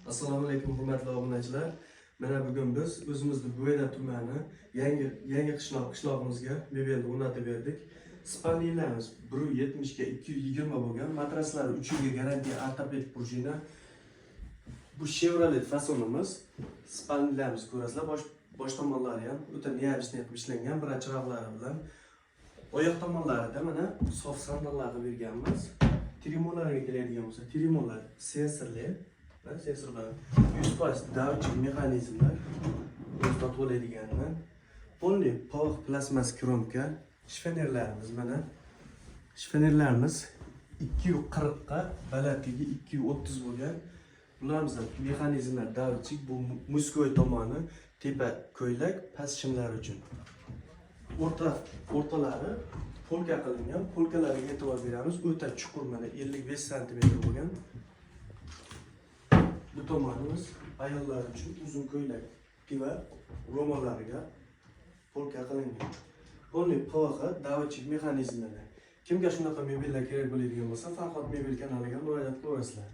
Assalomu alaykum hurmatli obunachilar. Mana bugun biz o'zimizni Buvayda tumani yangi qishlog'imizga mebelni o'rnatib berdik. Spalnilarimiz 170 ga 220 bo'lgan, matraslari 3 yilga garantiya ortopedik prujina. Bu Chevrolet fasonimiz. Spalnilarimiz ko'rasizlar, bosh tomonlari ham o'ta neobishniy qilib ishlangan, birinchi chiroqlari bilan. Oyoq tomonlarida mana sof sandallarni berganmiz. Trimolarga keladigan bo'lsa, trimolar sensorli. Sensorlar 100% davchi mexanizmlar o'zida to'laydiganlar. Polni power plasmas kromka, shifnerlarimiz mana. Shifnerlarimiz 240 ga, balandligi 230 bo'lgan. Bularimiz mexanizmlar davchik, bu muskoy tomoni, tepa ko'ylak, past shimlar uchun. O'rtalari polka qilingan, polkalarga e'tibor beramiz. O'ta chuqur, mana 55 sm bo'lgan. Bu tomonimiz ayollar uchun uzun ko'ylak va ro'mollariga polka qilingan. Polni power davchi mexanizmlar. Kimga shunaqa mebellar kerak bo'ladigan bo'lsa, Farhod Mebel kanaliga murojaat qilasizlar.